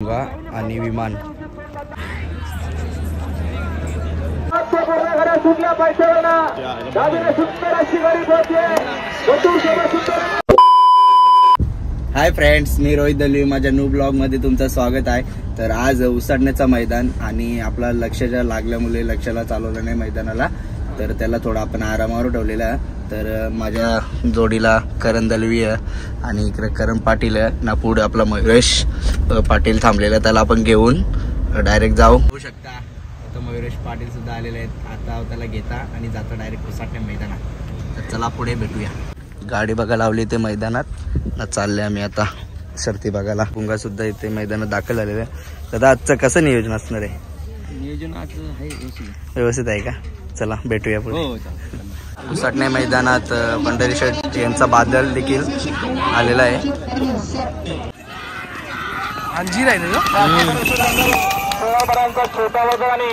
भुंगा आणि विमान. Hi friends, मी रोहित दलवी. माझ्या न्यू ब्लॉग मध्ये तुमचं स्वागत आहे. तर आज उसाटण्याचा मैदान आणि आपला लक्षाच्या लागल्यामुळे लक्षाला चालवलं नाही मैदानाला, तर त्याला थोडा आपण आरामावर ठेवलेला आहे. तर माझ्या जोडीला करण दलवी आहे आणि इकडे करण पाटील आहे ना, पुढे आपला मयुरेश पाटील थांबलेला, त्याला आपण घेऊन डायरेक्ट जाऊ. होऊ शकता आता मयुरेश पाटील सुद्धा आलेले आहेत. आता त्याला घेता आणि जाता डायरेक्ट उसाटण्या मैदानात. तर चला पुढे भेटूया. गाडी बघा लावली ते मैदानात ना, चालले आम्ही आता शर्ती बघायला. भुंगा सुद्धा इथे मैदानात दाखल झालेलं आहे. दादा आजचं कसं नियोजन असणार आहे? नियोजन आज आहे व्यवस्थित आहे का? चला भेटूया पुढे. उसाटण्या मैदानात पंढरी शेठ यांचा बादल देखील आलेला आहे. अंजीर आहे छोटा वजन आणि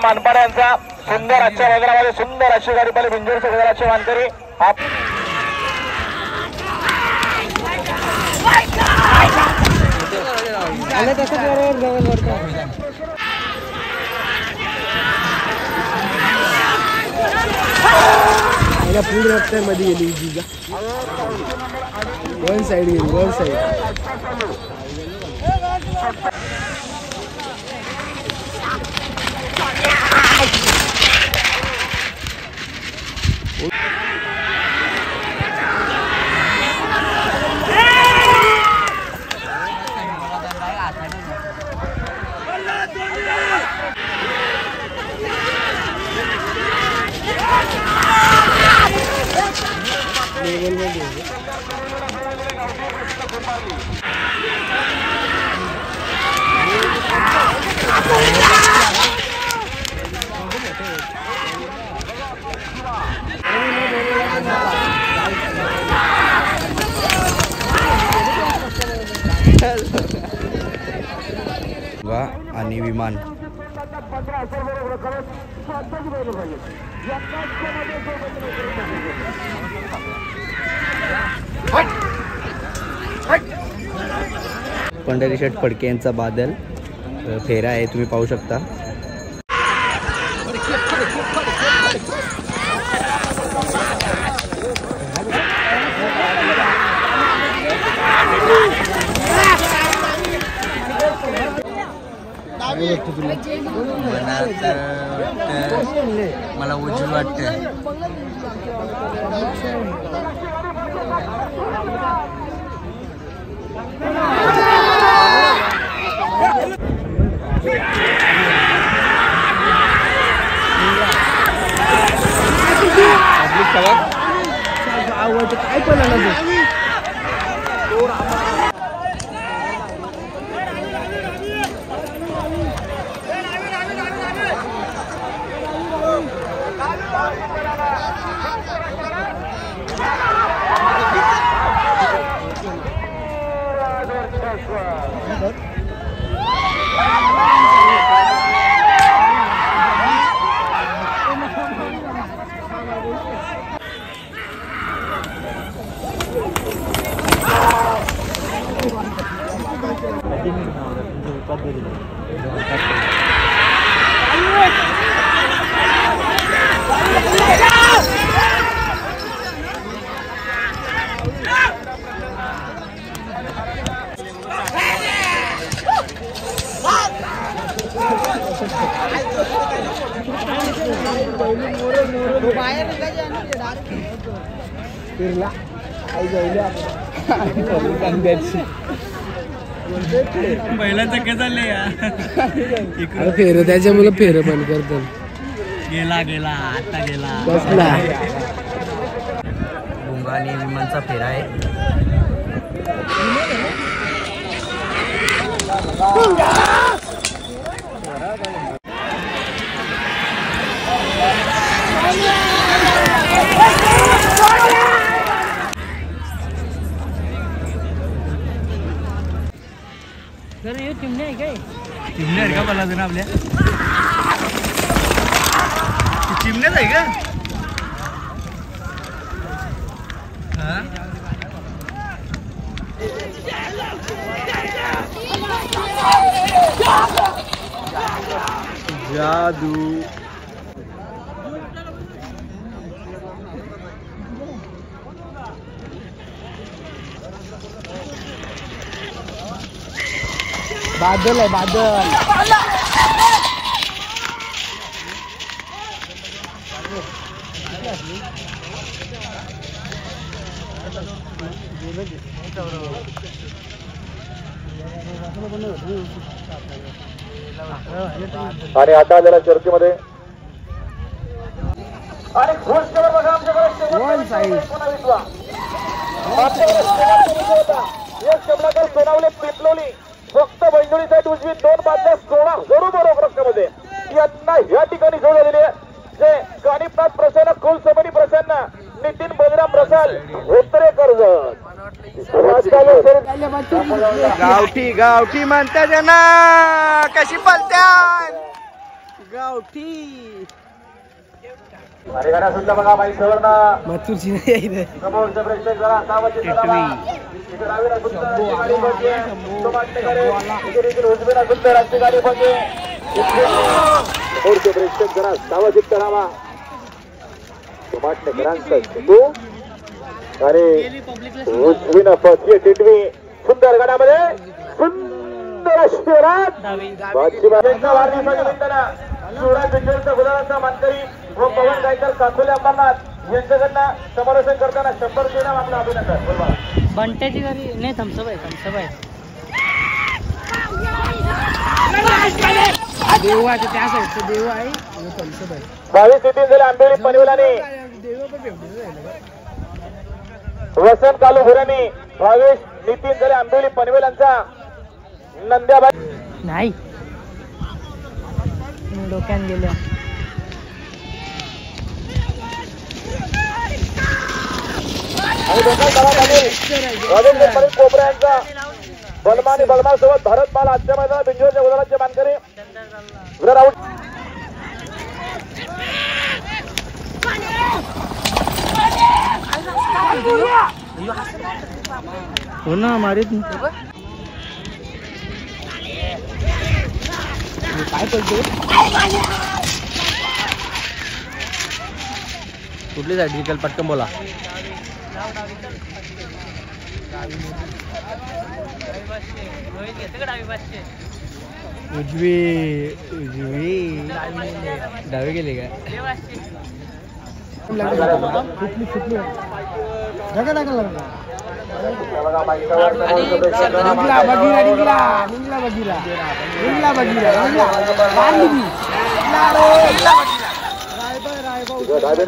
मानपाड्यांचा सुंदर आजच्या मैदानामध्ये सुंदर अशी गाडी पाहिली. बिंजोर सगळ्याचे मानकरी फुल रस्त्या मध्ये गेली जी वन साइड गेली, वन साइड. आणि विमान. पंढरी शेठ फडके यांचा बादल फेरा आहे, तुम्ही पाहू शकता. मला उजवी वाटते. काय पण बैलाचं काय चाललंय फेर त्याच्यामुळे फेर बंद करतो. गेला गेला आता गेला. भुंगा आणि विमानचा फेरा आहे. सर हे चिमण्या आहे काय? चिमण्या आहे का मला जण आपल्या चिमण्याच आहे का? हा जादू बादल आहे बादल आणि आता आलेल्या शर्यतीमध्ये आणि घोषणेवर बघा आमच्याकडे एक शब्दाकर सोनावले पिपलोली फक्त बंजोळी साईड उजवी 2 बादल्या 16 बरोबर प्रश्नामध्ये यांना या ठिकाणी जोड झालेली आहे. जे कानिपनाथ प्रसन्न कुलसमनी प्रसन्न नितीन बलराम रसाल उत्तरे कर्जत गावठी गावठी म्हणतात ना कशी पलत्यात गावठी आणि गाड्या सुद्धा बघा बाई सवर्ण मथुरची नाही समोरचे प्रेक्षक जरा सावध इथे डावीला सुद्धा गाडी बघते तो मागणेकडे इथे देखील उजवीला सुद्धा राष्ट्रीय गाडी बघते समोरचे प्रेक्षक जरा सावध करावा तो मागणेकरांचा चेंडू आणि उजवीनं फसली टिटवी सुंदर गडामध्ये सुंदर अशी रात शिवराज पिंजोरचा गुलाबाचा मानकरी व पवन गायकर काकोले अंबरनाथ यांच्याकडनं समालोचन करताना 100 देणार आपलं अभिनंदन. बोला बंट्याची गाडी नाही थम्सअप आहे थम्सअप आहे देव आहे त्या साईडचं देव आहे थम्सअप आहे 22 नितीन झाले आंबेली पनवेलाने वसंत कालू भुरानी 22 नितीन झाले आंबेली पनवेलांचा नंद्याबाई नाही डोक्यात गेल्या कोपरा यांचा बलमा आणि बलमा सोबत भारत माल आजच्या मैदानात बिंजोरच्या गुलाबाचे मानकरी जर आउट हो ना मारित काय करतो कुठली साईड निकल पटकन बोला उजवी उजवी डावे गेले का फुटली फुटली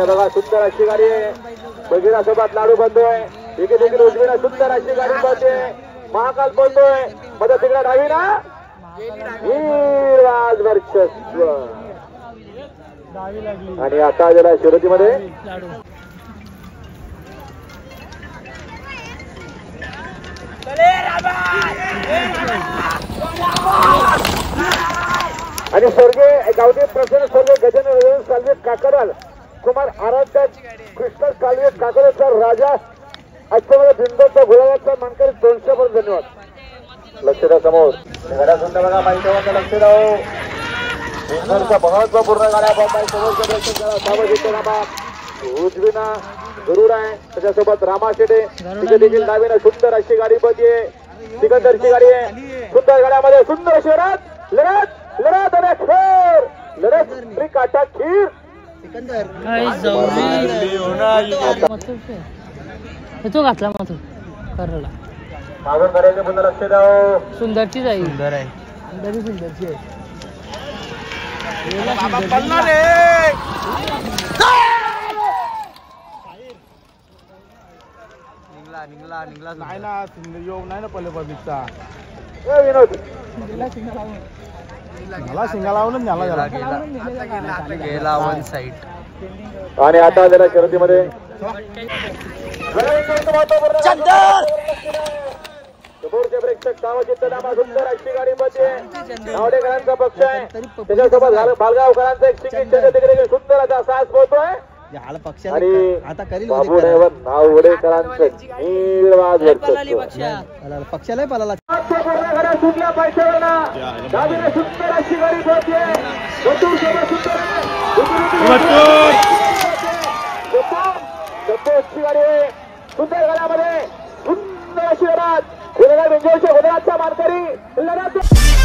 बघा सुंदर अशी गाडी आहे बघिरा सोबत लाडू बनतोय इकडे देखील उजवीला सुंदर अशी गाडी बनते महाकाल बोलतोय मध्ये तिकडे डावीला वीरराज वर्चस्व आणि आता जरा शर्यतीमध्ये आणि स्वर्गीय गावडे प्रसन्न स्वर्गीय गजानन सालवे काकडवाल कुमार आराध्य कृष्ण कालवे काकडवालचा राजा आजच्या बिंदूचा गुलाबाचा मानकरी 200 पर्यंत धन्यवाद. लक्ष द्या समोर गाड्या सुद्धा बघा माहिती लक्ष द्या बिंदूचा महत्वपूर्ण गाड्या उजवीना गरुड आहे त्याच्यासोबत रामा शेटे तिथे देखील डावीनं सुंदर अशी गाडी पडते सिकंदरची गाडी आहे सुंदर गाड्यामध्ये सुंदर अशी लढत लढत लढत आणि खेळ लढत काटा खीर तो घातला मग करला मागून करायचं पुन्हा लक्ष द्या सुंदरचीच आहे सुंदर आहे सुंदरची आहे निघला नाही ना योग नाही ना पहिले पब्लिकचा विनोद मला सिंगा लावूनच झाला गेला वन साईड. आणि आता जरा शर्यतीमध्ये समोरचे प्रेक्षक सावचित्तनामा सुंदर अशी गाडी मध्ये नावडेकरांचा पक्ष आहे त्याच्यासोबत भालगावकरांचा एक सिंगिंग तिकडे सुंदर असा सास पोहतोय हाल पक्षाला आणि आता करील बाबू ड्रायव्हर नावडेकरांचं निर्वाद पक्षालाही पळाला सुटल्या पैशावर डावीने सुंदर अशी गाडी पोहोचली गाडी सुंदर गाड्यामध्ये सुंदर अशी लढत बेंजोरच्या गोदराचा मानकरी लढत